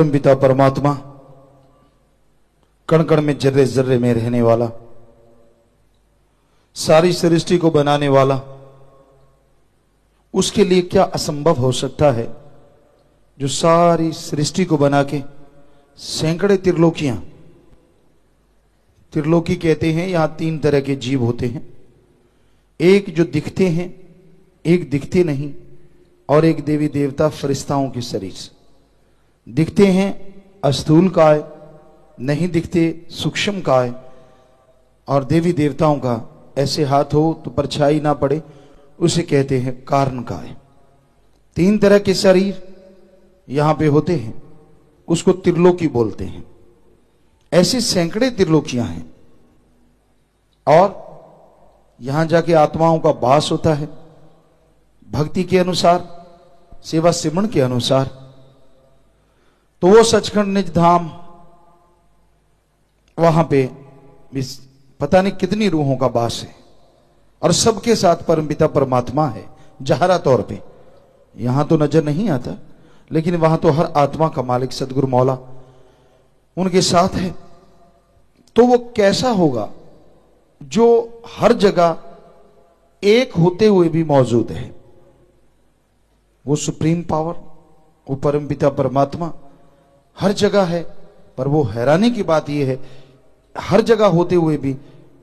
पिता परमात्मा कण कण में जर्रे जर्रे में रहने वाला, सारी सृष्टि को बनाने वाला, उसके लिए क्या असंभव हो सकता है जो सारी सृष्टि को बना के सैकड़े त्रिलोकियां, त्रिलोकी कहते हैं, यहां 3 तरह के जीव होते हैं, एक जो दिखते हैं, एक दिखते नहीं, और एक देवी देवता फरिश्ताओं के शरीर। दिखते हैं अस्थूल काय, नहीं दिखते सूक्ष्म काय, और देवी देवताओं का ऐसे हाथ हो तो परछाई ना पड़े उसे कहते हैं कारण काय। 3 तरह के शरीर यहां पे होते हैं, उसको त्रिलोकी बोलते हैं। ऐसे सैकड़े त्रिलोकियां हैं, और यहां जाके आत्माओं का वास होता है भक्ति के अनुसार, सेवा सिमरण के अनुसार। तो वो सचखंड निज धाम, वहां पे पता नहीं कितनी रूहों का वास है, और सबके साथ परमपिता परमात्मा है जहरा तौर पे। यहां तो नजर नहीं आता, लेकिन वहां तो हर आत्मा का मालिक सदगुरु मौला उनके साथ है। तो वो कैसा होगा जो हर जगह एक होते हुए भी मौजूद है? वो सुप्रीम पावर, वो परमपिता परमात्मा हर जगह है, पर वो हैरानी की बात यह है हर जगह होते हुए भी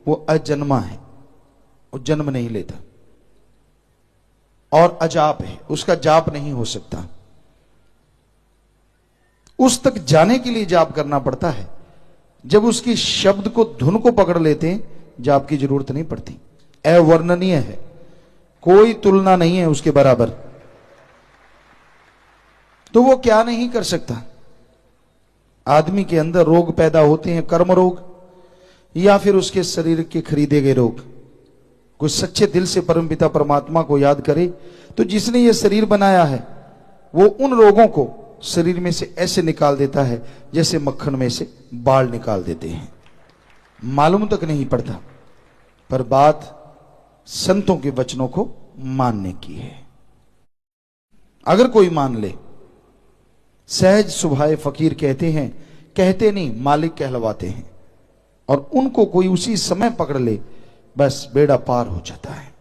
वो अजन्मा है, वो जन्म नहीं लेता, और अजाप है, उसका जाप नहीं हो सकता। उस तक जाने के लिए जाप करना पड़ता है। जब उसकी शब्द को, धुन को पकड़ लेते हैं, जाप की जरूरत नहीं पड़ती। अवर्णनीय है, कोई तुलना नहीं है उसके बराबर। तो वो क्या नहीं कर सकता? आदमी के अंदर रोग पैदा होते हैं, कर्म रोग, या फिर उसके शरीर के खरीदे गए रोग। कोई सच्चे दिल से परमपिता परमात्मा को याद करे तो जिसने ये शरीर बनाया है वो उन रोगों को शरीर में से ऐसे निकाल देता है जैसे मक्खन में से बाल निकाल देते हैं। मालूम तक नहीं पड़ता, पर बात संतों के वचनों को मानने की है। अगर कोई मान ले, सहज सुभाए फकीर कहते हैं, कहते नहीं मालिक कहलवाते हैं, और उनको कोई उसी समय पकड़ ले, बस बेड़ा पार हो जाता है।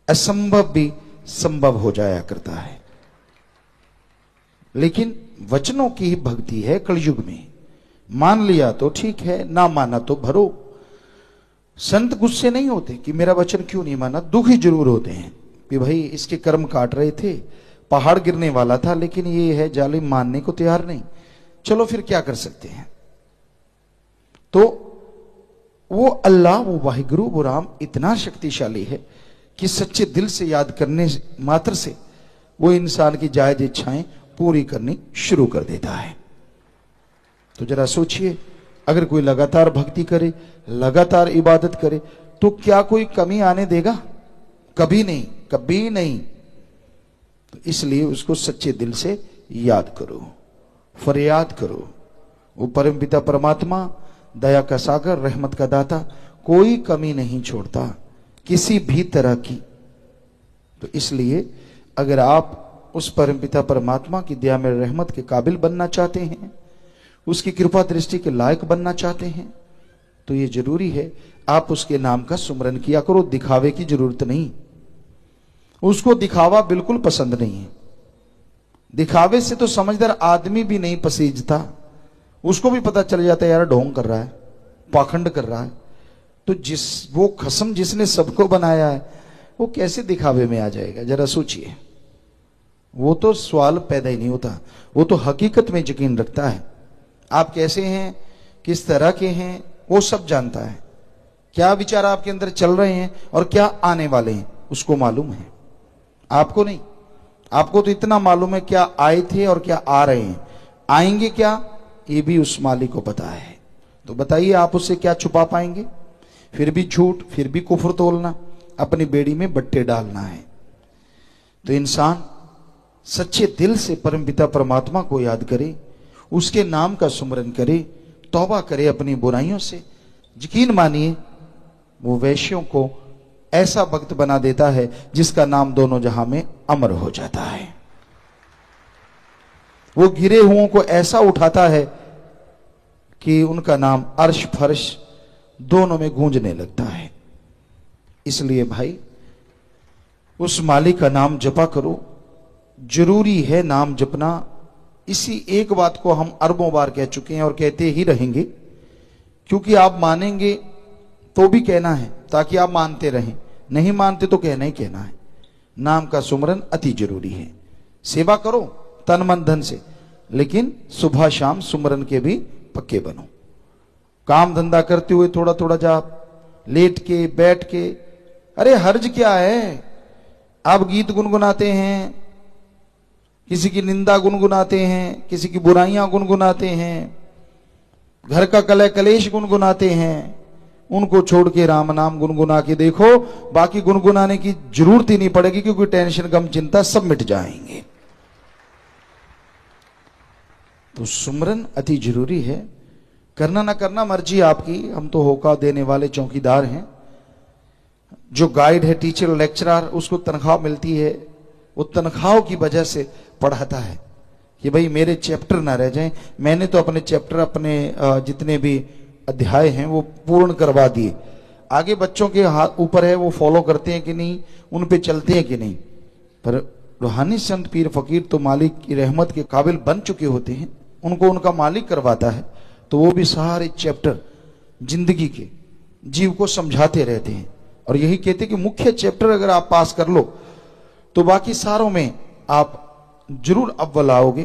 असंभव भी संभव हो जाया करता है। लेकिन वचनों की ही भक्ति है कलयुग में। मान लिया तो ठीक है, ना माना तो भरो। संत गुस्से नहीं होते कि मेरा वचन क्यों नहीं माना, दुखी जरूर होते हैं कि भाई इसके कर्म काट रहे थे, पहाड़ गिरने वाला था, लेकिन ये है जालिम, मानने को तैयार नहीं। चलो फिर क्या कर सकते हैं? तो वो अल्लाह, वो वाहिगुरु, वो राम इतना शक्तिशाली है कि सच्चे दिल से याद करने मात्र से वो इंसान की जायज इच्छाएं पूरी करनी शुरू कर देता है। तो जरा सोचिए, अगर कोई लगातार भक्ति करे, लगातार इबादत करे, तो क्या कोई कमी आने देगा? कभी नहीं, कभी नहीं। तो इसलिए उसको सच्चे दिल से याद करो, फरियाद करो। वो परमपिता परमात्मा दया का सागर, रहमत का दाता, कोई कमी नहीं छोड़ता किसी भी तरह की। तो इसलिए अगर आप उस परमपिता परमात्मा की दया में रहमत के काबिल बनना चाहते हैं, उसकी कृपा दृष्टि के लायक बनना चाहते हैं, तो ये जरूरी है आप उसके नाम का सुमरन किया करो। दिखावे की जरूरत नहीं, उसको दिखावा बिल्कुल पसंद नहीं है। दिखावे से तो समझदार आदमी भी नहीं पसीजता, उसको भी पता चल जाता है यार ढोंग कर रहा है, पाखंड कर रहा है। तो वो खसम जिसने सबको बनाया है वो कैसे दिखावे में आ जाएगा? जरा सोचिए। वो तो सवाल पैदा ही नहीं होता, वो तो हकीकत में यकीन रखता है। आप कैसे हैं, किस तरह के हैं, वो सब जानता है। क्या विचार आपके अंदर चल रहे हैं और क्या आने वाले हैं, उसको मालूम है। आपको नहीं। आपको तो इतना मालूम है क्या आए थे और क्या आ रहे हैं, आएंगे क्या, ये भी उस मालिक को पता है। तो बताइए आप उससे क्या छुपा पाएंगे? फिर भी झूठ, फिर भी कुफ्र तोलना, अपनी बेड़ी में बट्टे डालना है। तो इंसान सच्चे दिल से परमपिता परमात्मा को याद करे, उसके नाम का सुमरन करे, तौबा करे अपनी बुराइयों से। यकीन मानिए वो वैश्यों को ऐसा भक्त बना देता है जिसका नाम दोनों जहां में अमर हो जाता है। वो गिरे हुओं को ऐसा उठाता है कि उनका नाम अर्श फर्श दोनों में गूंजने लगता है। इसलिए भाई उस मालिक का नाम जपा करो। जरूरी है नाम जपना। इसी एक बात को हम अरबों बार कह चुके हैं और कहते ही रहेंगे, क्योंकि आप मानेंगे तो भी कहना है ताकि आप मानते रहें, नहीं मानते तो कहना ही कहना है। नाम का सुमरन अति जरूरी है। सेवा करो तन मन धन से, लेकिन सुबह शाम सुमरन के भी पक्के बनो। काम धंधा करते हुए थोड़ा थोड़ा जाप, लेट के बैठ के, अरे हर्ज क्या है। आप गीत गुनगुनाते हैं, किसी की निंदा गुनगुनाते हैं, किसी की बुराइयां गुनगुनाते हैं, घर का कलह कलेश गुनगुनाते हैं, उनको छोड़ के राम नाम गुनगुना के देखो। बाकी गुनगुनाने की जरूरत ही नहीं पड़ेगी, क्योंकि टेंशन गम चिंता सब मिट जाएंगे। तो सुमरन अति जरूरी है। करना ना करना मर्जी आपकी, हम तो होका देने वाले चौकीदार हैं। जो गाइड है, टीचर, लेक्चरर, उसको तनख्वाह मिलती है, वो तनख्वाह की वजह से पढ़ाता है कि भाई मेरे चैप्टर ना रह जाएं। मैंने तो अपने चैप्टर, अपने जितने भी अध्याय हैं वो पूर्ण करवा दिए। आगे बच्चों के हाथ ऊपर है, वो फॉलो करते हैं कि नहीं, उन पे चलते हैं कि नहीं। पर रूहानी संत पीर फकीर तो मालिक की रहमत के काबिल बन चुके होते हैं, उनको उनका मालिक करवाता है, तो वो भी सारे चैप्टर जिंदगी के जीव को समझाते रहते हैं। और यही कहते कि मुख्य चैप्टर अगर आप पास कर लो तो बाकी सारों में आप जरूर अव्वल आओगे।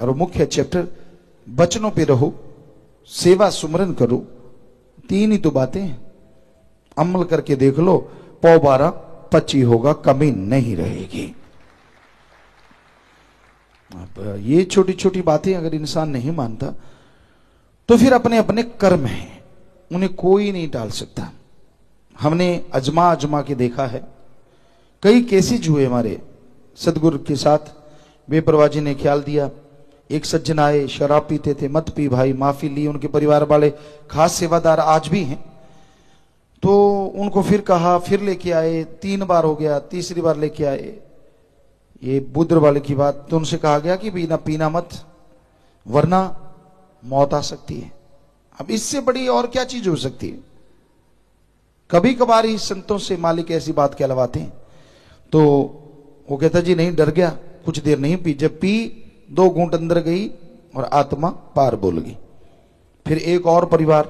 और मुख्य चैप्टर बचनों पे रहो, सेवा सुमरन करो। तीन ही तो बातें हैं, अमल करके देख लो, 12-25 होगा, कमी नहीं रहेगी। अब ये छोटी छोटी बातें अगर इंसान नहीं मानता तो फिर अपने अपने कर्म हैं, उन्हें कोई नहीं टाल सकता। हमने अजमा अजमा के देखा है, कई केसेज हुए हमारे सदगुरु के साथ। बेपरवाह जी ने ख्याल दिया, एक सज्जन आए, शराब पीते थे, मत पी भाई, माफी ली। उनके परिवार वाले खास सेवादार आज भी हैं, तो उनको फिर कहा, फिर लेके आए, 3 बार हो गया, तीसरी बार लेके आए। ये बुद्र वाले की बात, तो उनसे कहा गया कि पीना पीना मत, वरना मौत आ सकती है। अब इससे बड़ी और क्या चीज हो सकती है। कभी कभार ही संतों से मालिक ऐसी बात कहलवाते हैं। तो वो कहता जी नहीं, डर गया, कुछ देर नहीं पी। जब पी 2 घूंट अंदर गई और आत्मा पार बोल गई। फिर एक और परिवार,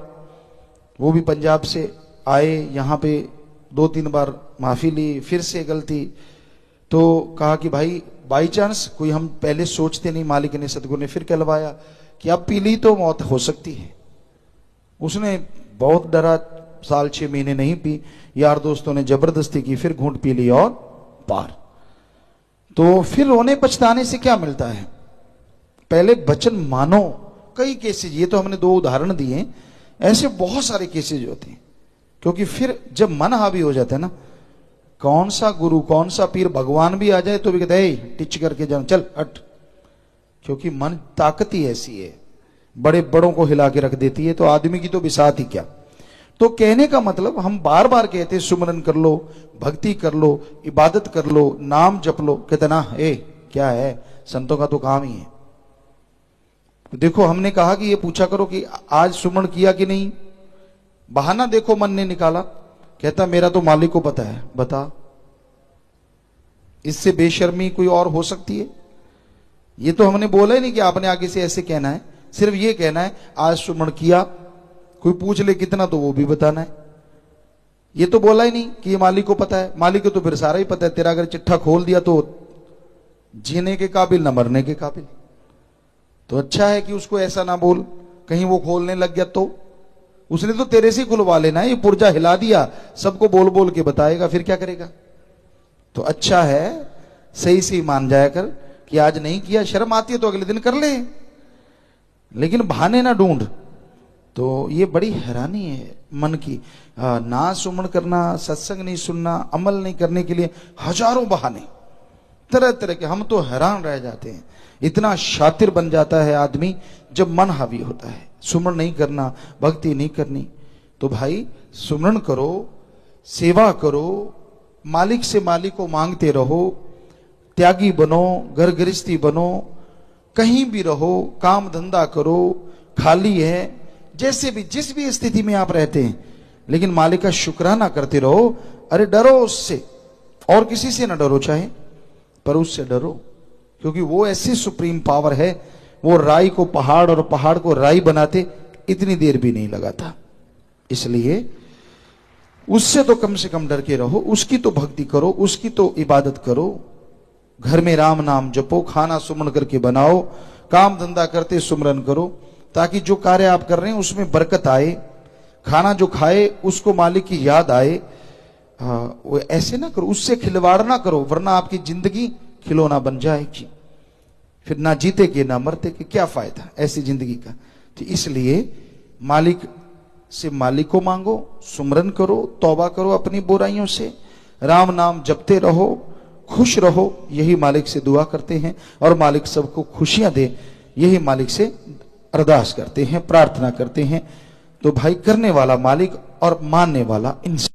वो भी पंजाब से आए, यहाँ पे 2-3 बार माफी ली, फिर से गलती। तो कहा कि भाई बाई चांस कोई, हम पहले सोचते नहीं, मालिक ने सतगुरु ने फिर कहलवाया कि अब पी ली तो मौत हो सकती है। उसने बहुत डरा, 6 महीने नहीं पी, यार दोस्तों ने जबरदस्ती की, फिर घूंट पी ली और पार। तो फिर रोने पछताने से क्या मिलता है, पहले वचन मानो। कई केसेज, ये तो हमने 2 उदाहरण दिए, ऐसे बहुत सारे केसेज होते हैं। क्योंकि फिर जब मन हावी हो जाता है ना, कौन सा गुरु, कौन सा पीर, भगवान भी आ जाए तो भी कहते हैं टिच करके जाओ, चल हट। क्योंकि मन ताकत ही ऐसी है, बड़े बड़ों को हिला के रख देती है, तो आदमी की तो बिसात ही क्या। तो कहने का मतलब, हम बार बार कहते सुमरन कर लो, भक्ति कर लो, इबादत कर लो, नाम जप लो। कहते ना, क्या है, संतों का तो काम ही है। देखो हमने कहा कि ये पूछा करो कि आज सुमरन किया कि नहीं, बहाना देखो मन ने निकाला। कहता मेरा तो मालिक को पता है। बता, इससे बेशर्मी कोई और हो सकती है? ये तो हमने बोला ही नहीं कि आपने आगे से ऐसे कहना है, सिर्फ ये कहना है आज सुमरन किया, कोई पूछ ले कितना तो वो भी बताना है। ये तो बोला ही नहीं कि ये मालिक को पता है। मालिक को तो फिर सारा ही पता है। तेरा अगर चिट्ठा खोल दिया तो जीने के काबिल ना मरने के काबिल। तो अच्छा है कि उसको ऐसा ना बोल, कहीं वो खोलने लग गया तो। उसने तो तेरे से खुलवा लेना है, ये पुर्जा हिला दिया, सबको बोल बोल के बताएगा, फिर क्या करेगा। तो अच्छा है सही से मान जाया कर कि आज नहीं किया, शर्म आती है तो अगले दिन कर ले, लेकिन बहाने ना ढूंढ। तो ये बड़ी हैरानी है मन की। ना सुमन करना, सत्संग नहीं सुनना, अमल नहीं करने के लिए हजारों बहाने, तरह तरह के। हम तो हैरान रह जाते हैं। इतना शातिर बन जाता है आदमी जब मन हावी होता है। सुमन नहीं करना, भक्ति नहीं करनी, तो भाई सुमरन करो, सेवा करो, मालिक से मालिक को मांगते रहो, त्यागी बनो, घर गृहस्थी बनो, कहीं भी रहो, काम धंधा करो, खाली है, जैसे भी जिस भी स्थिति में आप रहते हैं, लेकिन मालिक का शुक्राना करते रहो। अरे डरो उससे, और किसी से ना डरो चाहे, पर उससे डरो, क्योंकि वो ऐसी सुप्रीम पावर है। वो राई को पहाड़ और पहाड़ को राई बनाते इतनी देर भी नहीं लगा था। इसलिए उससे तो कम से कम डर के रहो, उसकी तो भक्ति करो, उसकी तो इबादत करो। घर में राम नाम जपो, खाना सुमन करके बनाओ, काम धंधा करते सुमरन करो, ताकि जो कार्य आप कर रहे हैं उसमें बरकत आए। खाना जो खाए उसको मालिक की याद आए। वो ऐसे ना करो, उससे खिलवाड़ ना करो, वरना आपकी जिंदगी खिलौना बन जाएगी। फिर ना जीते के ना मरते के, क्या फायदा ऐसी जिंदगी का। तो इसलिए मालिक से मालिक को मांगो, सुमरन करो, तौबा करो अपनी बुराइयों से, राम नाम जपते रहो, खुश रहो, यही मालिक से दुआ करते हैं। और मालिक सबको खुशियां दे, यही मालिक से अरदास करते हैं, प्रार्थना करते हैं। तो भाई, करने वाला मालिक और मानने वाला इंसान।